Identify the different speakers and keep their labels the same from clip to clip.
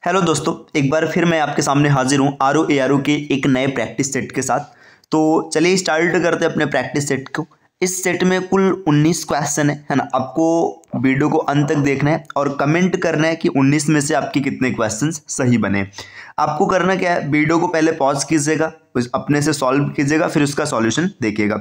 Speaker 1: Hello दोस्तों, एक बार फिर मैं आपके सामने हाजिर हूँ आर ए आर के एक नए प्रैक्टिस सेट के साथ। तो चलिए स्टार्ट करते हैं अपने प्रैक्टिस सेट को। इस सेट में कुल 19 क्वेश्चन है ना। आपको वीडियो को अंत तक देखना है और कमेंट करना है कि 19 में से आपके कितने क्वेश्चंस सही बने। आपको करना क्या है, वीडियो को पहले पॉज कीजिएगा, अपने से सॉल्व कीजिएगा, फिर उसका सॉल्यूशन देखिएगा।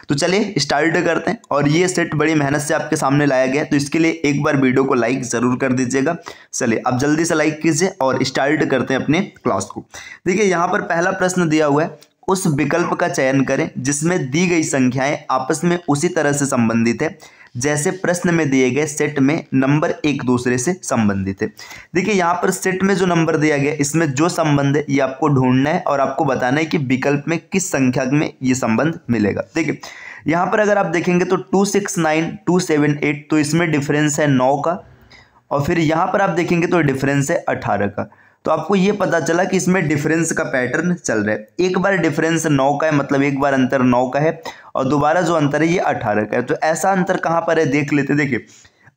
Speaker 1: तो चलिए स्टार्ट करते हैं। और ये सेट बड़ी मेहनत से आपके सामने लाया गया है, तो इसके लिए एक बार वीडियो को लाइक ज़रूर कर दीजिएगा। चलिए अब जल्दी से लाइक कीजिए और स्टार्ट करते हैं अपने क्लास को। देखिए यहाँ पर पहला प्रश्न दिया हुआ है, उस विकल्प का चयन करें जिसमें दी गई संख्याएं आपस में उसी तरह से संबंधित है जैसे प्रश्न में दिए गए सेट में नंबर एक दूसरे से संबंधित है। देखिए यहाँ पर सेट में जो नंबर दिया गया इसमें जो संबंध है ये आपको ढूंढना है और आपको बताना है कि विकल्प में किस संख्या में ये संबंध मिलेगा। देखिए यहाँ पर अगर आप देखेंगे तो 269 278, तो इसमें डिफरेंस है 9 का, और फिर यहाँ पर आप देखेंगे तो डिफरेंस है 18 का। तो आपको ये पता चला कि इसमें डिफरेंस का पैटर्न चल रहा है। एक बार डिफरेंस 9 का है, मतलब एक बार अंतर 9 का है, और दोबारा जो अंतर है ये 18 का है। तो ऐसा अंतर कहाँ पर है देख लेते। देखिए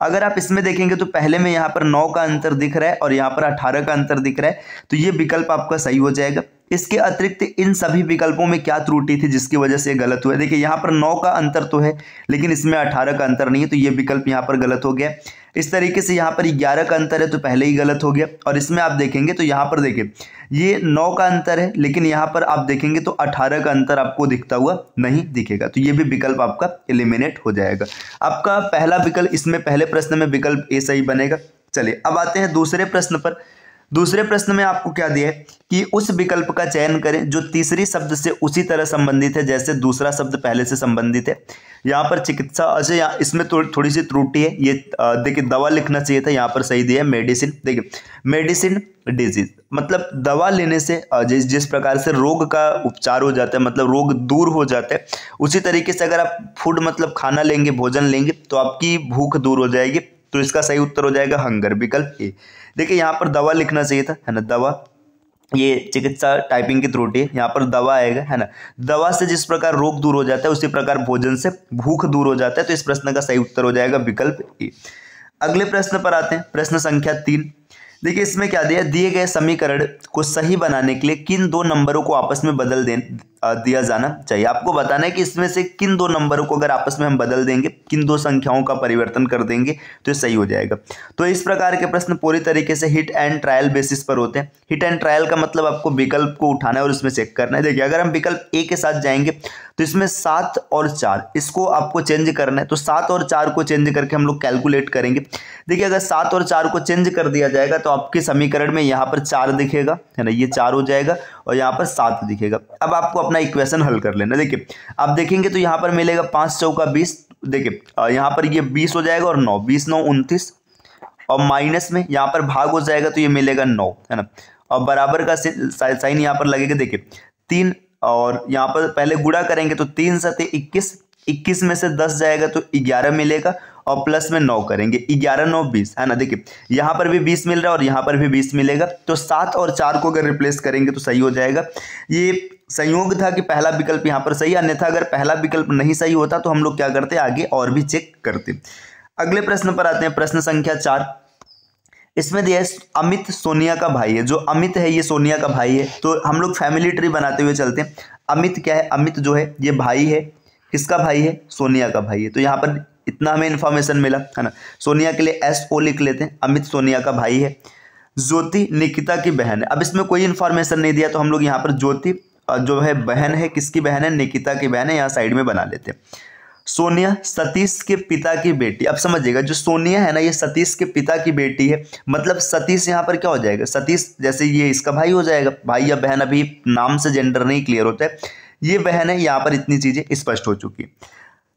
Speaker 1: अगर आप इसमें देखेंगे तो पहले में यहाँ पर 9 का अंतर दिख रहा है और यहाँ पर 18 का अंतर दिख रहा है, तो ये विकल्प आपका सही हो जाएगा। इसके अतिरिक्त इन सभी विकल्पों में क्या त्रुटि थी जिसकी वजह से गलत हुआ। देखिए यहाँ पर 9 का अंतर तो है लेकिन इसमें 18 का अंतर नहीं है, तो ये विकल्प यहाँ पर गलत हो गया। इस तरीके से यहाँ पर 11 का अंतर है तो पहले ही गलत हो गया। और इसमें आप देखेंगे तो यहाँ पर देखिए ये 9 का अंतर है लेकिन यहाँ पर आप देखेंगे तो 18 का अंतर आपको दिखता हुआ नहीं दिखेगा, तो ये भी विकल्प आपका एलिमिनेट हो जाएगा। आपका पहला विकल्प, इसमें पहले प्रश्न में विकल्प ए सही बनेगा। चलिए अब आते हैं दूसरे प्रश्न पर। दूसरे प्रश्न में आपको क्या दिया है कि उस विकल्प का चयन करें जो तीसरी शब्द से उसी तरह संबंधित है जैसे दूसरा शब्द पहले से संबंधित है। यहाँ पर चिकित्सा, अच्छा यहाँ इसमें थोड़ी सी त्रुटि है। ये देखिए दवा लिखना चाहिए था, यहाँ पर सही दिया है मेडिसिन। देखिए मेडिसिन डिजीज, मतलब दवा लेने से जिस प्रकार से रोग का उपचार हो जाता है, मतलब रोग दूर हो जाता है, उसी तरीके से अगर आप फूड मतलब खाना लेंगे, भोजन लेंगे, तो आपकी भूख दूर हो जाएगी। तो इसका सही उत्तर हो जाएगा हंगर, विकल्प ए। देखिए यहाँ पर दवा लिखना चाहिए था, है ना, दवा। ये चिकित्सा टाइपिंग की त्रुटि है, यहाँ पर दवा आएगा, है ना। दवा से जिस प्रकार रोग दूर हो जाता है उसी प्रकार भोजन से भूख दूर हो जाता है, तो इस प्रश्न का सही उत्तर हो जाएगा विकल्प ए। अगले प्रश्न पर आते हैं, प्रश्न संख्या 3। देखिए इसमें क्या दिया, दिए गए समीकरण को सही बनाने के लिए किन दो नंबरों को आपस में बदल दिया जाना चाहिए। आपको बताना है कि इसमें से किन दो नंबरों को अगर आपस में हम बदल देंगे, किन दो संख्याओं का परिवर्तन कर देंगे तो ये सही हो जाएगा। तो इस प्रकार के प्रश्न पूरी तरीके से हिट एंड ट्रायल बेसिस पर होते हैं। हिट एंड ट्रायल का मतलब आपको विकल्प को उठाना है और उसमें चेक करना है। देखिए अगर हम विकल्प ए के साथ जाएंगे तो इसमें 7 और 4 इसको आपको चेंज करना है। तो 7 और 4 को चेंज करके हम लोग कैलकुलेट करेंगे। देखिए अगर 7 और 4 को चेंज कर दिया जाएगा तो आपके समीकरण में यहाँ पर 4 दिखेगा, है ना, ये 4 हो जाएगा और यहाँ पर 7 दिखेगा। अब आपको अपना इक्वेशन हल कर लेना। देखिए आप देखेंगे तो यहाँ पर मिलेगा 5 चौका 20। देखिए यहाँ पर ये 20 हो जाएगा और 9, 20 9 29, और माइनस में यहाँ पर भाग हो जाएगा तो ये मिलेगा 9, है ना, और बराबर का साइन यहाँ पर लगेगा। देखिए 3 और यहाँ पर पहले गुणा करेंगे तो 3 7 21, 21 में से 10 जाएगा तो 11 मिलेगा, और प्लस में 9 करेंगे, 11 9 20, है ना। देखिए यहाँ पर भी 20 मिल रहा है और यहाँ पर भी 20 मिलेगा, तो 7 और 4 को अगर रिप्लेस करेंगे तो सही हो जाएगा। ये संयोग था कि पहला विकल्प यहाँ पर सही, अन्यथा अगर पहला विकल्प नहीं सही होता तो हम लोग क्या करते, आगे और भी चेक करते। अगले प्रश्न पर आते हैं, प्रश्न संख्या 4। इसमें दिया है अमित सोनिया का भाई है। जो अमित है ये सोनिया का भाई है। तो हम लोग फैमिली ट्री बनाते हुए चलते हैं। अमित क्या है, अमित जो है ये भाई है, किसका भाई है, सोनिया का भाई है। तो यहाँ पर इतना हमें इन्फॉर्मेशन मिला, है ना। सोनिया के लिए SO लिख लेते हैं, अमित सोनिया का भाई है। ज्योति निकिता की बहन है। अब इसमें कोई इन्फॉर्मेशन नहीं दिया तो हम लोग यहाँ पर ज्योति जो है बहन है, किसकी बहन है, निकिता की बहन है, यहाँ साइड में बना लेते हैं। सोनिया सतीश के पिता की बेटी। अब समझिएगा जो सोनिया है ना ये सतीश के पिता की बेटी है, मतलब सतीश यहाँ पर क्या हो जाएगा, सतीश जैसे ये इसका भाई हो जाएगा। भाई या बहन अभी नाम से जेंडर नहीं क्लियर होता है, ये बहन है, यहाँ पर इतनी चीजें स्पष्ट हो चुकी।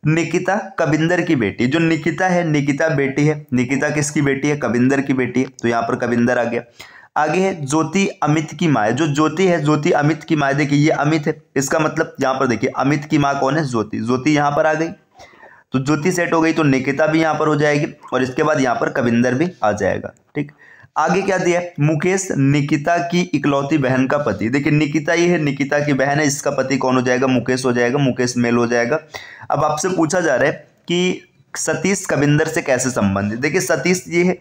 Speaker 1: निकिता कविंदर की बेटी। जो निकिता है, निकिता बेटी है, निकिता किसकी बेटी है, कविंदर की बेटी है, तो यहाँ पर कविंदर आ गया। आगे है ज्योति अमित की माँ है। जो ज्योति है, ज्योति अमित की माँ है। देखिए ये अमित है, इसका मतलब यहाँ पर देखिए अमित की माँ कौन है, ज्योति। ज्योति यहाँ पर आ गई तो ज्योति सेट हो गई, तो निकिता भी यहाँ पर हो जाएगी और इसके बाद यहाँ पर कविंदर भी आ जाएगा। ठीक, आगे क्या दिया है, मुकेश निकिता की इकलौती बहन का पति। देखिए निकिता ये है, निकिता की बहन है, इसका पति कौन हो जाएगा, मुकेश हो जाएगा, मुकेश मेल हो जाएगा। अब आपसे पूछा जा रहा है कि सतीश कविंदर से कैसे संबंधित। देखिए सतीश ये है,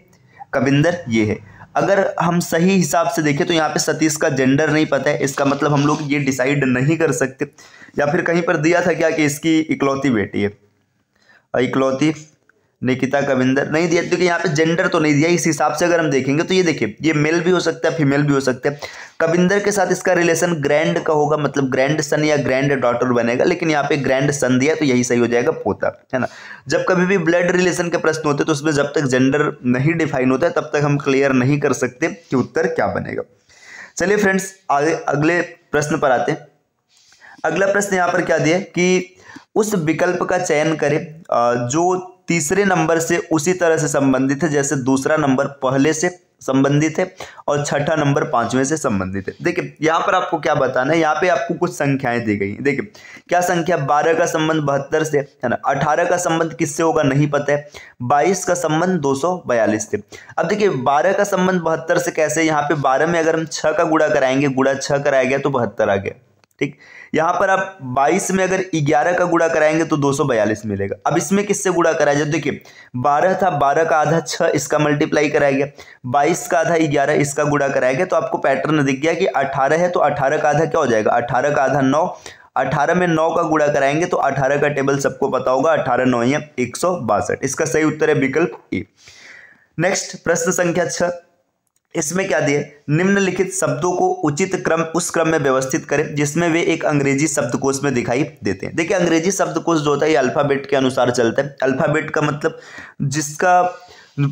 Speaker 1: कविंदर ये है। अगर हम सही हिसाब से देखें तो यहाँ पे सतीश का जेंडर नहीं पता है, इसका मतलब हम लोग ये डिसाइड नहीं कर सकते। या फिर कहीं पर दिया था क्या कि इसकी इकलौती बेटी है, इकलौती निकिता कविंदर, नहीं दिया, क्योंकि यहाँ पे जेंडर तो नहीं दिया। इस हिसाब से अगर हम देखेंगे तो ये देखिए ये मेल भी हो सकता है, फीमेल भी हो सकता है। कविंदर के साथ इसका रिलेशन ग्रैंड का होगा, मतलब ग्रैंड सन या ग्रैंड डॉटर बनेगा, लेकिन यहाँ पे ग्रैंड सन दिया तो यही सही हो जाएगा, पोता, है ना। जब कभी भी ब्लड रिलेशन के प्रश्न होते हैं तो उसमें जब तक जेंडर नहीं डिफाइन होता है तब तक हम क्लियर नहीं कर सकते कि उत्तर क्या बनेगा। चलिए फ्रेंड्स आगे अगले प्रश्न पर आते हैं। अगला प्रश्न यहाँ पर क्या दिया कि उस विकल्प का चयन करें जो तीसरे नंबर से उसी तरह से संबंधित है जैसे दूसरा नंबर पहले से संबंधित है और छठा नंबर पांचवें से संबंधित है। देखिए यहाँ पर आपको क्या बताना है, यहाँ पे आपको कुछ संख्याएं दी गई हैं। देखिए क्या संख्या, 12 का संबंध 72 से, है ना। 18 का संबंध किससे होगा नहीं पता है। 22 का संबंध 242 से। अब देखिए 12 का संबंध 72 से कैसे, यहाँ पे 12 में अगर हम 6 का गुणा कराएंगे, गुणा 6 कराया गया तो 72 आ गया, ठीक। यहाँ पर आप 22 में अगर 11 का गुणा कराएंगे तो 242 मिलेगा। अब इसमें किससे गुणा कराया जाए, देखिए 12 था, 12 का आधा 6, इसका मल्टीप्लाई कराया गया, 22 का आधा 11, इसका गुणा कराया गया, तो आपको पैटर्न दिख गया कि 18 है तो 18 का आधा क्या हो जाएगा, 18 का आधा 9, 18 में 9 का गुणा कराएंगे तो 18 का टेबल सबको पता होगा, 18 9 162। इसका सही उत्तर है विकल्प ए। नेक्स्ट प्रश्न संख्या 6, इसमें क्या दिए, निम्नलिखित शब्दों को उचित क्रम उस क्रम में व्यवस्थित करें जिसमें वे एक अंग्रेजी शब्दकोश में दिखाई देते हैं। देखिए अंग्रेजी शब्दकोश जो होता है ये अल्फाबेट के अनुसार चलता है। अल्फाबेट का मतलब जिसका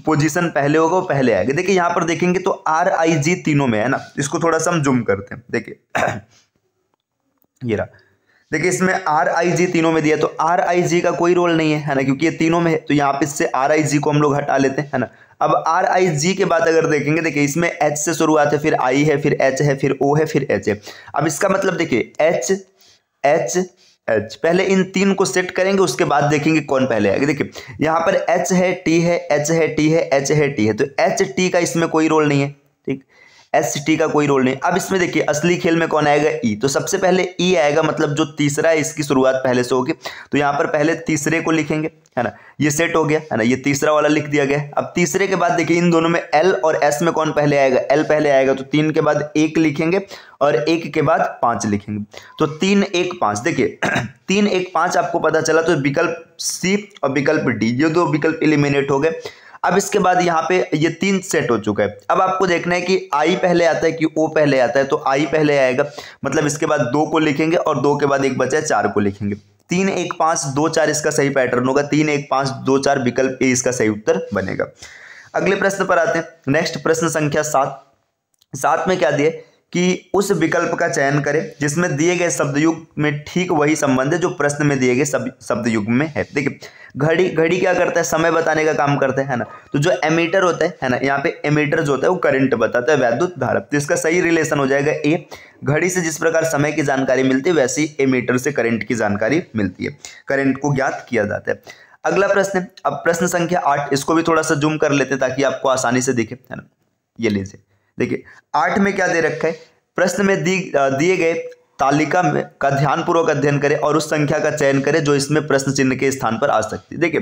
Speaker 1: पोजीशन पहले होगा वो पहले आएगा। देखिए यहाँ पर देखेंगे तो RIG तीनों में है ना, इसको थोड़ा सा हम जूम करते हैं। देखिए ये रहा, देखिए इसमें RIG तीनों में दिया, तो RIG का कोई रोल नहीं है ना, क्योंकि ये तीनों में है, तो यहाँ पे से RIG को हम लोग हटा लेते हैं, है ना। अब RIG के बाद अगर देखेंगे, देखिए इसमें H से शुरुआत है, फिर I है, फिर H है, फिर O है, फिर H है। अब इसका मतलब देखिए H H H, पहले इन तीन को सेट करेंगे उसके बाद देखेंगे कौन पहले आएगा। देखिए यहाँ पर H है, T है, H है, T है, H है, T है, तो HT का इसमें कोई रोल नहीं है, ठीक। ST का कोई रोल नहीं। अब इसमें देखिए असली खेल में कौन आएगा, E, तो सबसे पहले E आएगा, मतलब जो तीसरा है इसकी शुरुआत पहले से होगी, तो यहाँ पर पहले तीसरे को लिखेंगे, है ना। ये सेट हो गया, है ना, ये तीसरा वाला लिख दिया गया। अब तीसरे के बाद देखिए इन दोनों में L और S में कौन पहले आएगा, L पहले आएगा, तो 3 के बाद 1 लिखेंगे और 1 के बाद 5 लिखेंगे, तो 3 1 5। देखिए 3 1 5 आपको पता चला, तो विकल्प C और विकल्प D, ये दो विकल्प एलिमिनेट हो गए। अब इसके बाद यहाँ पे ये 3 सेट हो चुका है। अब आपको देखना है कि I पहले आता है कि O पहले आता है, तो I पहले आएगा, मतलब इसके बाद 2 को लिखेंगे और 2 के बाद एक बचा है 4 को लिखेंगे। 3 1 5 2 4 इसका सही पैटर्न होगा, 3 1 5 2 4 विकल्प ए इसका सही उत्तर बनेगा। अगले प्रश्न पर आते हैं। नेक्स्ट प्रश्न संख्या 7 में क्या दिए कि उस विकल्प का चयन करें जिसमें दिए गए शब्दयुग में ठीक वही संबंध है जो प्रश्न में दिए गए शब्दयुग में है। देखिए घड़ी क्या करता है, समय बताने का काम करता है ना। तो जो एमीटर होता है ना, यहाँ पे एमीटर जो होता है वो करंट बताता है, वैद्युत धारा, तो इसका सही रिलेशन हो जाएगा ए। घड़ी से जिस प्रकार समय की जानकारी मिलती है वैसे ही एमीटर से करंट की जानकारी मिलती है, करंट को ज्ञात किया जाता है। अगला प्रश्न, अब प्रश्न संख्या 8, इसको भी थोड़ा सा जूम कर लेते ताकि आपको आसानी से दिखे, है ना। ये लीजिए, देखिए 8 में क्या दे रखा है, प्रश्न में दिए गए तालिका में का ध्यानपूर्वक अध्ययन करें और उस संख्या का चयन करें जो इसमें प्रश्न चिन्ह के स्थान पर आ सकती है। देखिए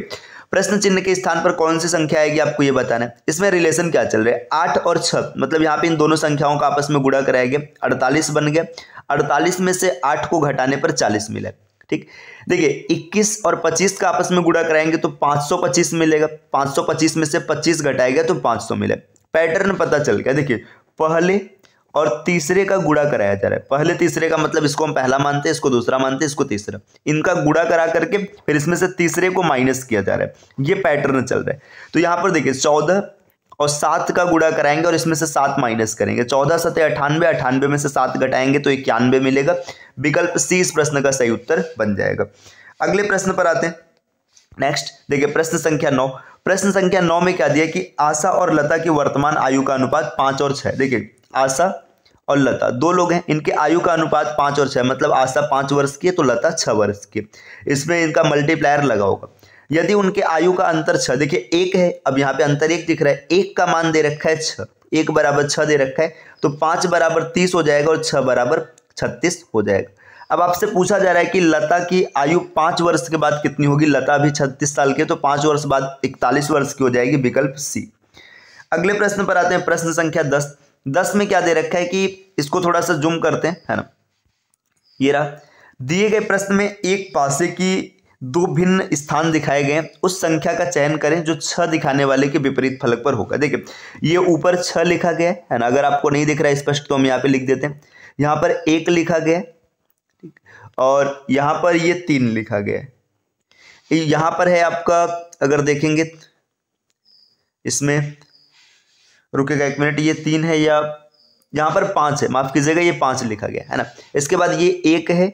Speaker 1: प्रश्न चिन्ह के स्थान पर कौन सी संख्या आएगी आपको ये बताना है। इसमें रिलेशन क्या चल रहा है, 8 और 6, मतलब यहाँ पे इन दोनों संख्याओं का आपस में गुणा कराया गया, 48 बन गया। 48 में से 8 को घटाने पर 40 मिला, ठीक। देखिए 21 और 25 का आपस में गुणा कराएंगे तो 525 मिलेगा, 525 में से 25 घटाएगा तो 500 मिले। पैटर्न पता चल गया। देखिए पहले और तीसरे का गुणा कराया जा रहा है, पहले तीसरे का मतलब इसको हम पहला मानते हैं, इसको दूसरा मानते हैं, इसको तीसरा, इनका गुणा करा करके फिर इसमें से तीसरे को माइनस किया जा रहा है, ये पैटर्न चल रहा है। तो यहाँ पर देखिए 14 और 7 का गुणा कराएंगे और इसमें से 7 माइनस करेंगे, 14 7 98, 98 में से 7 घटाएंगे तो 91 मिलेगा। विकल्प सी इस प्रश्न का सही उत्तर बन जाएगा। अगले प्रश्न पर आते हैं। नेक्स्ट देखिए प्रश्न संख्या 9, प्रश्न संख्या 9 में क्या दिया कि आशा और लता की वर्तमान आयु का अनुपात 5 और 6। देखिए आशा और लता दो लोग हैं, इनके आयु का अनुपात 5 और 6, मतलब आशा 5 वर्ष की है तो लता 6 वर्ष की, इसमें इनका मल्टीप्लायर लगा होगा। यदि उनके आयु का अंतर 6, देखिए 1 है, अब यहाँ पे अंतर 1 दिख रहा है, 1 का मान दे रखा है 6, 1 बराबर 6 दे रखा है, तो 5 बराबर 30 हो जाएगा और 6 बराबर 36 हो जाएगा। अब आपसे पूछा जा रहा है कि लता की आयु 5 वर्ष के बाद कितनी होगी, लता अभी 36 साल की है तो 5 वर्ष बाद 41 वर्ष की हो जाएगी, विकल्प सी। अगले प्रश्न पर आते हैं, प्रश्न संख्या 10। 10 में क्या दे रखा है कि इसको थोड़ा सा जूम करते हैं, है ना। ये रहा, दिए गए प्रश्न में एक पासे की दो भिन्न स्थान दिखाए गए, उस संख्या का चयन करें जो 6 दिखाने वाले के विपरीत फलक पर होगा। देखिए ये ऊपर 6 लिखा गया है ना, अगर आपको नहीं दिख रहा है स्पष्ट तो हम यहाँ पे लिख देते हैं। यहाँ पर 1 लिखा गया है और यहाँ पर ये 3 लिखा गया है। यहाँ पर है आपका, अगर देखेंगे इसमें, रुकेगा 1 मिनट, ये 3 है या यहाँ पर 5 है, माफ कीजिएगा, ये 5 लिखा गया है ना। इसके बाद ये 1 है,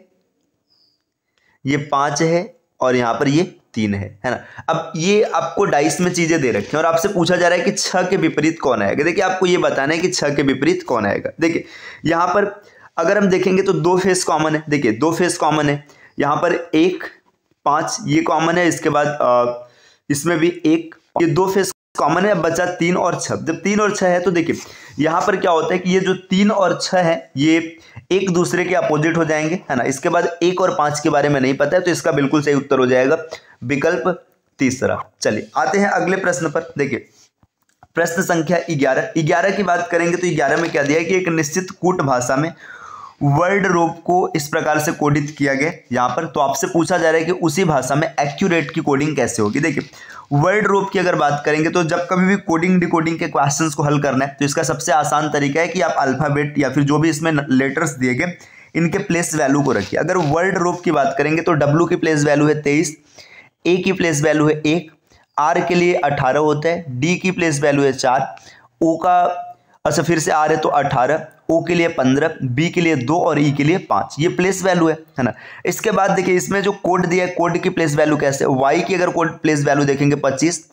Speaker 1: ये 5 है और यहाँ पर ये 3 है ना। अब ये आपको डाइस में चीजें दे रखी हैं और आपसे पूछा जा रहा है कि 6 के विपरीत कौन आएगा। देखिए आपको ये बताना है कि 6 के विपरीत कौन आएगा। देखिए यहाँ पर अगर हम देखेंगे तो 2 फेस कॉमन है। देखिए 2 फेस कॉमन है, यहाँ पर 1 5 ये कॉमन है, इसके बाद इसमें भी 1, ये 2 फेस कॉमन है। अब बचा 3 और 6। जब 3 और 6 है तो देखिए यहाँ पर क्या होता है कि ये जो 3 और 6 है ये एक दूसरे के अपोजिट हो जाएंगे, है ना। इसके बाद 1 और 5 के बारे में नहीं पता है, तो इसका बिल्कुल सही उत्तर हो जाएगा विकल्प तीसरा। चलिए आते हैं अगले प्रश्न पर। देखिए प्रश्न संख्या 11। 11 की बात करेंगे तो 11 में क्या दिया है कि एक निश्चित कूट भाषा में वर्ड रोप को इस प्रकार से कोडित किया गया यहाँ पर। तो आपसे पूछा जा रहा है कि उसी भाषा में एक्यूरेट की कोडिंग कैसे होगी। देखिए वर्ड रोप की अगर बात करेंगे तो जब कभी भी कोडिंग डिकोडिंग के क्वेश्चंस को हल करना है तो इसका सबसे आसान तरीका है कि आप अल्फाबेट या फिर जो भी इसमें लेटर्स दिए गए इनके प्लेस वैल्यू को रखिए। अगर वर्ड रोप की बात करेंगे तो W की प्लेस वैल्यू है 23, A की प्लेस वैल्यू है 1, R के लिए 18 होता है, D की प्लेस वैल्यू है 4, O का, अच्छा फिर से R है तो 18, O के लिए 15, B के लिए 2 और E के लिए 5, ये प्लेस वैल्यू है ना। इसके बाद देखिए इसमें जो कोड दिया है, कोड की प्लेस वैल्यू कैसे, Y की अगर कोड प्लेस वैल्यू देखेंगे 25,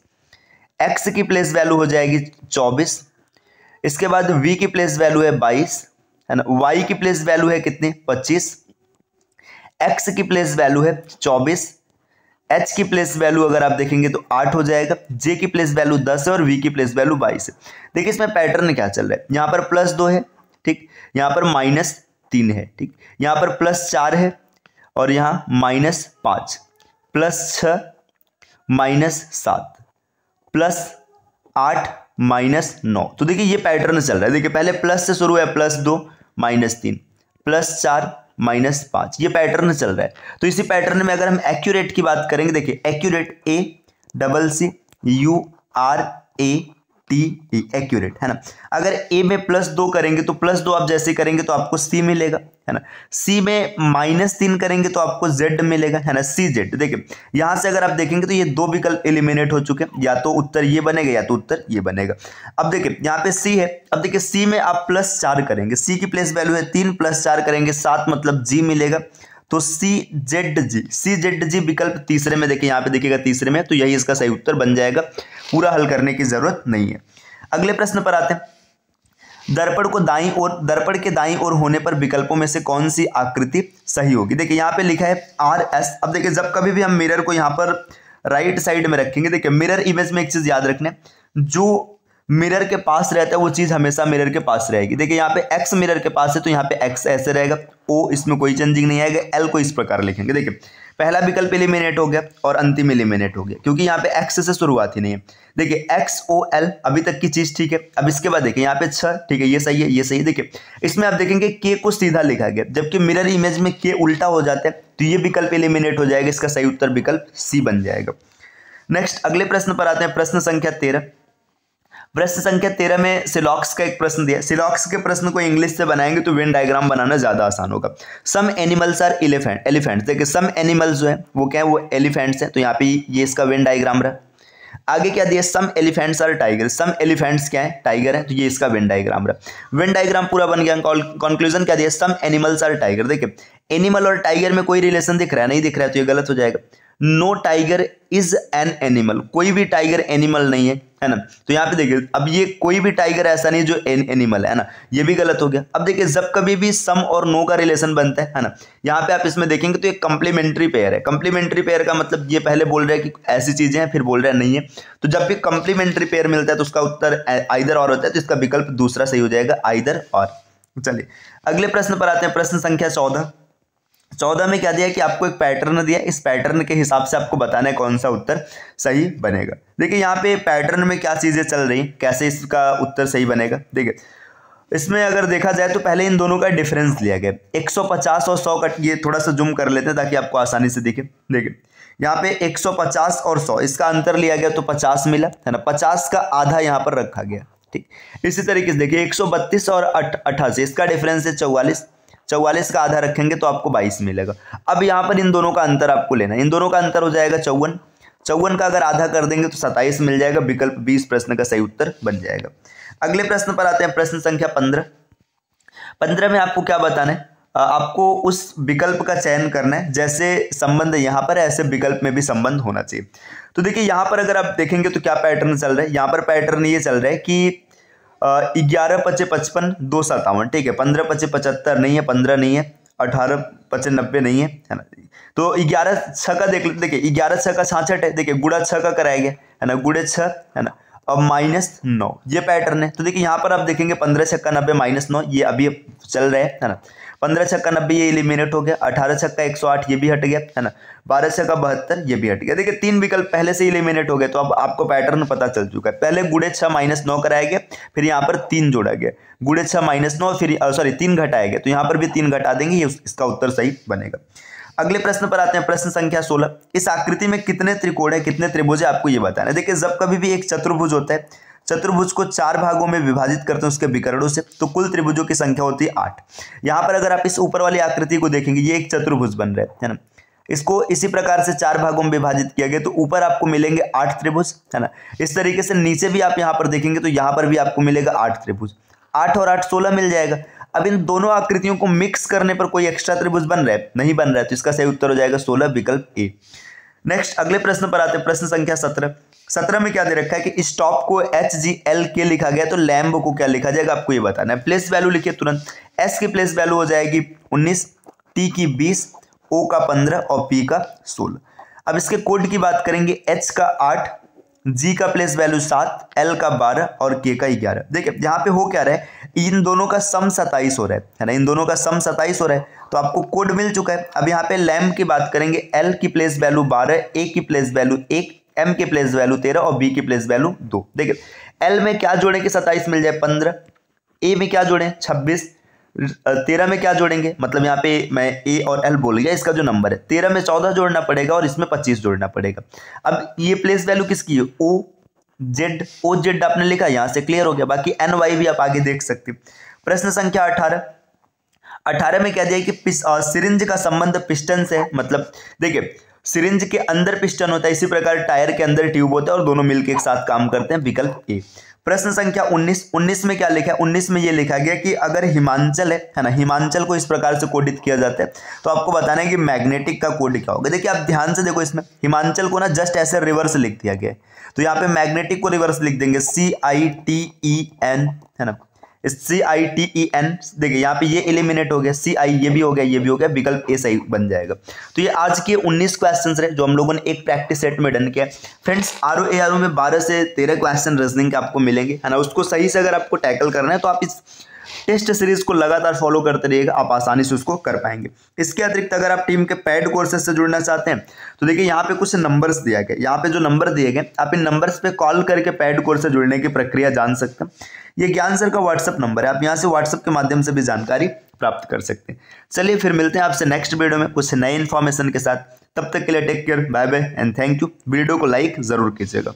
Speaker 1: X की प्लेस वैल्यू हो जाएगी 24, इसके बाद V की प्लेस वैल्यू है 22, है ना। Y की प्लेस वैल्यू है कितनी, 25, X की प्लेस वैल्यू है 24, H की प्लेस वैल्यू अगर आप देखेंगे तो 8 हो जाएगा, J की प्लेस वैल्यू 10 है और V की प्लेस वैल्यू 22 है। देखिए इसमें पैटर्न क्या चल रहा है, यहाँ पर +2 है, ठीक, यहाँ पर -3 है, ठीक, यहाँ पर +4 है और यहाँ -5, +6 -7, +8 -9। तो देखिए ये पैटर्न चल रहा है। देखिए पहले प्लस से शुरू है, +2 -3, +4 -5, ये पैटर्न चल रहा है। तो इसी पैटर्न में अगर हम एक्यूरेट की बात करेंगे, देखिए एक्यूरेट ACCURATE एक्यूरेट, है ना। अगर A में +2 करेंगे तो +2 आप जैसे करेंगे तो आपको C मिलेगा, है ना। C में -3 करेंगे तो आपको Z मिलेगा, है ना, CZ। देखिए यहां से अगर आप देखेंगे तो ये 2 विकल्प एलिमिनेट हो चुके हैं, या तो उत्तर ये बनेगा या तो उत्तर ये बनेगा। अब देखिए यहाँ पे C है, अब देखिए C में आप +4 करेंगे, C की प्लेस वैल्यू है 3, +4 करेंगे 7, मतलब G मिलेगा, तो CZG विकल्प तीसरे में, देखिए यहाँ पे देखिएगा तीसरे में, तो यही इसका सही उत्तर बन जाएगा, पूरा हल करने की जरूरत नहीं है। अगले प्रश्न पर आते हैं। दर्पण के दाईं ओर होने पर विकल्पों में से कौन सी आकृति सही होगी। देखिए यहाँ पे लिखा है RS। अब देखिए जब कभी भी हम मिरर को यहाँ पर राइट साइड में रखेंगे, देखिए मिरर इमेज में एक चीज याद रखना है, जो मिरर के पास रहता है वो चीज हमेशा मिरर के पास रहेगी। देखिए यहाँ पे X मिरर के पास है तो यहाँ पे X ऐसे रहेगा, O इसमें कोई चेंजिंग नहीं आएगा, L को इस प्रकार लिखेंगे। देखिए पहला विकल्प एलिमिनेट हो गया और अंतिम एलिमिनेट हो गया, क्योंकि यहाँ पे X से शुरुआत ही नहीं है। देखिए XOL अभी तक की चीज ठीक है। अब इसके बाद देखिए यहाँ पे 6, ठीक है, ये सही है, ये सही है। देखिए इसमें आप देखेंगे K को सीधा लिखा गया, जबकि मिरर इमेज में K उल्टा हो जाता है, तो ये विकल्प एलिमिनेट हो जाएगा, इसका सही उत्तर विकल्प C बन जाएगा। नेक्स्ट अगले प्रश्न पर आते हैं, प्रश्न संख्या 13। प्रश्न संख्या 13 में सिलॉक्स का एक प्रश्न दिया। सिलॉक्स के प्रश्न को इंग्लिश से बनाएंगे तो वेन डायग्राम बनाना ज्यादा आसान होगा। Some animals are elephants. देखिए सम एनिमल्स जो है वो क्या है, वो एलिफेंट्स हैं, तो यहाँ पे ये इसका वेन डायग्राम रहा। आगे क्या दिया, some elephants are tiger. Some elephants क्या है, टाइगर है, तो ये इसका वेन डायग्राम रहा। वेन डायग्राम पूरा बन गया। कंक्लूजन क्या दिया, सम एनिमल्स आर टाइगर। देखिए एनिमल और टाइगर में कोई रिलेशन दिख रहा है, नहीं दिख रहा है, तो ये गलत हो जाएगा। No tiger is an animal. कोई भी टाइगर एनिमल नहीं है ना। तो यहाँ पे देखिए अब ये कोई भी टाइगर ऐसा नहीं जो एनिमल है ना, ये भी गलत हो गया। अब देखिए जब कभी भी सम और नो का रिलेशन बनता है ना, यहाँ पे आप इसमें देखेंगे तो एक कंप्लीमेंट्री पेयर है। कंप्लीमेंट्री पेयर का मतलब ये पहले बोल रहे हैं कि ऐसी चीजें हैं, फिर बोल रहे हैं नहीं है। तो जब भी कंप्लीमेंट्री पेयर मिलता है तो उसका उत्तर आइदर और होता है, तो इसका विकल्प दूसरा सही हो जाएगा, आइदर और। चलिए अगले प्रश्न पर आते हैं, प्रश्न संख्या 14। 14 में क्या दिया कि आपको एक पैटर्न दिया, इस पैटर्न के हिसाब से आपको बताना है कौन सा उत्तर सही बनेगा। देखिए यहाँ पे पैटर्न में क्या चीजें चल रही, कैसे इसका उत्तर सही बनेगा। देखिए इसमें अगर देखा जाए तो पहले इन दोनों का डिफरेंस लिया गया 150 और 100 का, ये थोड़ा सा जूम कर लेते हैं ताकि आपको आसानी से दिखे। देखिए यहाँ पे 150 और 100 इसका अंतर लिया गया तो 50 मिला है ना, 50 का आधा यहाँ पर रखा गया। ठीक, इसी तरीके से देखिए 132 और 88 इसका डिफरेंस है 44, 44 का आधा रखेंगे तो आपको 22 मिलेगा। अब यहाँ पर इन दोनों का अंतर आपको लेना है, इन दोनों का अंतर हो जाएगा 54, 54 का अगर आधा कर देंगे तो 27 मिल जाएगा। विकल्प 20 प्रश्न का सही उत्तर बन जाएगा। अगले प्रश्न पर आते हैं, प्रश्न संख्या 15। 15 में आपको क्या बताना है, आपको उस विकल्प का चयन करना है जैसे संबंध यहाँ पर है ऐसे विकल्प में भी संबंध होना चाहिए। तो देखिए यहाँ पर अगर आप देखेंगे तो क्या पैटर्न चल रहा है, यहाँ पर पैटर्न ये चल रहा है कि 11 पचे 55 2 57, ठीक है, 15 पचे 75 नहीं है, 15 नहीं है, 18 पचे 90 नहीं है ना। तो 11 6 का देख लेते, देखिए 11 6 का 66 है, देखिए गुड़ा 6 का कराया गया है ना, गुड़े 6 है ना, अब -9 ये पैटर्न है। तो देखिए यहाँ पर आप देखेंगे 15 6 90 -9 ये अभी चल रहे हैं है ना, 15 6 90 ये एलिमिनेट हो गया, 18 6 108 ये भी हट गया है ना, 12 6 72 ये भी हट गया। देखिए 3 विकल्प पहले से एलिमिनेट हो गए, तो अब आपको पैटर्न पता चल चुका है। पहले गुड़े 6 -9 कराया गया, फिर यहाँ पर 3 जोड़ा गया, गुड़े 6 -9 फिर 3 घटाया गया, तो यहाँ पर भी 3 घटा देंगे, ये इसका उत्तर सही बनेगा। अगले प्रश्न पर आते हैं, प्रश्न संख्या 16। इस आकृति में कितने त्रिकोण है, कितने त्रिभुज है, आपको ये बताना है। देखिए जब कभी भी एक चतुर्भुज होता है, चतुर्भुज को 4 भागों में विभाजित करते हैं उसके विकर्णों से, तो कुल त्रिभुजों की संख्या होती है 8। यहाँ पर अगर आप इस ऊपर वाली आकृति को देखेंगे, ये एक चतुर्भुज बन रहा है ना, इसको इसी प्रकार से 4 भागों में विभाजित किया गया, तो ऊपर आपको मिलेंगे 8 त्रिभुज है ना। इस तरीके से नीचे भी आप यहाँ पर देखेंगे तो यहाँ पर भी आपको मिलेगा 8 त्रिभुज, 8 और 8 16 मिल जाएगा। अब इन दोनों आकृतियों को मिक्स करने पर कोई एक्स्ट्रा त्रिभुज बन रहा है, नहीं बन रहा है, तो इसका सही उत्तर हो जाएगा 16, विकल्प ए। नेक्स्ट अगले प्रश्न पर आते हैं, प्रश्न संख्या 17। 17 में क्या दे रखा है कि स्टॉप को HGLK लिखा गया, तो लैम्ब को क्या लिखा जाएगा, आपको ये बताना है। प्लेस वैल्यू लिखिए तुरंत, S की प्लेस वैल्यू हो जाएगी 19, T की 20, O का 15 और P का 16। अब इसके कोड की बात करेंगे, H का 8, G का प्लेस वैल्यू 7, L का 12 और K का 11। देखिए यहाँ पे हो क्या रहा है, इन दोनों का सम 27 हो रहा है ना, इन दोनों का सम 27 हो रहा है, तो आपको कोड मिल चुका है। अब यहाँ पे लैम्ब की बात करेंगे, L की प्लेस वैल्यू 12, A की प्लेस वैल्यू 1, M की प्लेस वैल्यू 13 और B की प्लेस वैल्यू 2। देखिए L में क्या जोड़े कि 27 मिल जाए 15, A में क्या जोड़े 26, 13 में क्या जोड़ेंगे, मतलब यहाँ पे मैं A और L बोल गया, इसका जो नंबर है 13 में 14 जोड़ना पड़ेगा और इसमें 25 जोड़ना पड़ेगा। अब ये प्लेस वैल्यू किसकी है, O Z आपने लिखा, यहाँ से क्लियर हो गया। बाकी NY भी आप आगे देख सकते हैं। प्रश्न संख्या 18। 18 में क्या दिया कि सिरिंज का संबंध पिस्टन से है, मतलब देखिए सिरिंज के अंदर पिस्टन होता है, इसी प्रकार टायर के अंदर ट्यूब होता है और दोनों मिलकर एक साथ काम करते हैं, विकल्प ए। प्रश्न संख्या 19। 19 में क्या लिखा है, 19 में ये लिखा गया कि अगर हिमांचल है ना, हिमांचल को इस प्रकार से कोडित किया जाता है, तो आपको बताना है कि मैग्नेटिक का कोड क्या होगा। देखिए आप ध्यान से देखो, इसमें हिमांचल को ना जस्ट ऐसे रिवर्स लिख दिया गया है, तो यहाँ पे मैग्नेटिक को रिवर्स लिख देंगे CITEN है ना, CITEN। देखिए यहाँ पे ये एलिमिनेट हो गया, CI ये भी हो गया, ये भी हो गया, विकल्प ए सही बन जाएगा। तो ये आज के 19 क्वेश्चंस रहे जो हम लोगों ने एक प्रैक्टिस सेट में डन किया। फ्रेंड्स RO में 12 से 13 क्वेश्चन रीजनिंग के आपको मिलेंगे है ना, उसको सही से अगर आपको टैकल करना है तो आप इस टेस्ट सीरीज को लगातार फॉलो करते रहिएगा, आप आसानी से उसको कर पाएंगे। इसके अतिरिक्त अगर आप टीम के पेड कोर्सेज से जुड़ना चाहते हैं तो देखिए यहाँ पे कुछ नंबर्स दिया गया, यहाँ पे जो नंबर दिए गए आप इन नंबर्स पे कॉल करके पेड कोर्स से जुड़ने की प्रक्रिया जान सकते हैं। ये ज्ञान सर का व्हाट्सअप नंबर है, आप यहाँ से व्हाट्सअप के माध्यम से भी जानकारी प्राप्त कर सकते हैं। चलिए फिर मिलते हैं आपसे नेक्स्ट वीडियो में कुछ नए इन्फॉर्मेशन के साथ, तब तक के लिए take care, bye bye and thank you. Video को लाइक जरूर कीजिएगा।